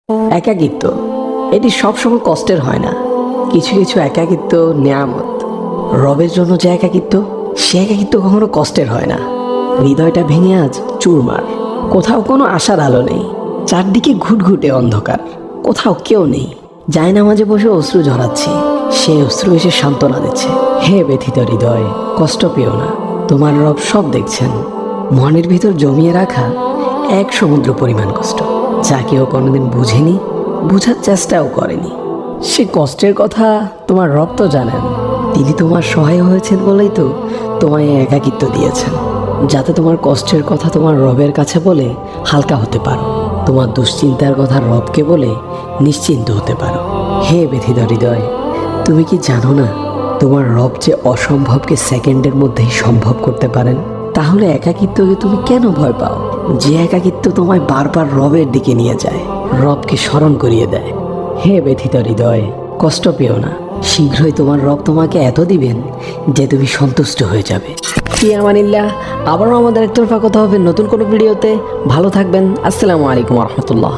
একাকিত্ব এটি সবসময় কষ্টের হয় না। কিছু কিছু একাকিত্ব নেয়ামত। রবের জন্য যে একাকিত্ব, সে একাকিত্ব কখনো কষ্টের হয় না। হৃদয়টা ভেঙে আজ চুরমার। কোথাও কোনো আশার আলো নেই, চারদিকে ঘুটঘুটে অন্ধকার। কোথাও কেউ নেই। জায়নামাজে বসে অশ্রু ঝরাচ্ছি, সে অশ্রু এসে সান্ত্বনা দিচ্ছে। হে ব্যথিত হৃদয়, কষ্ট পেও না, তোমার রব সব দেখছেন। মনের ভিতর জমিয়ে রাখা এক সমুদ্র পরিমাণ কষ্ট, যা কেউ কোনোদিন বুঝেনি, বোঝার চেষ্টাও করেনি। সে কষ্টের কথা তোমার রব তো জানেন। তিনি তোমার সহায় হয়েছেন বলেই তো তোমায় একাকিত্ব দিয়েছেন, যাতে তোমার কষ্টের কথা তোমার রবের কাছে বলে হালকা হতে পারো, তোমার দুশ্চিন্তার কথা রবকে বলে নিশ্চিন্ত হতে পারো। হে ব্যথিত হৃদয়, তুমি কি জানো না তোমার রব যে অসম্ভবকে সেকেন্ডের মধ্যেই সম্ভব করতে পারেন? তাহলে একাকিত্বকে তুমি কেন ভয় পাও? যে একাকিত্ব তোমায় বারবার রবের দিকে নিয়ে যায়, রবকে স্মরণ করিয়ে দেয়। হে ব্যথিত হৃদয়, কষ্ট পেও না, শীঘ্রই তোমার রব তোমাকে এত দিবেন যে তুমি সন্তুষ্ট হয়ে যাবে। কি আমানিল্লাহ, আবারও আমাদের একতরফা কথা হবে নতুন কোনো ভিডিওতে। ভালো থাকবেন। আসসালামু আলাইকুম রহমতুল্লাহ।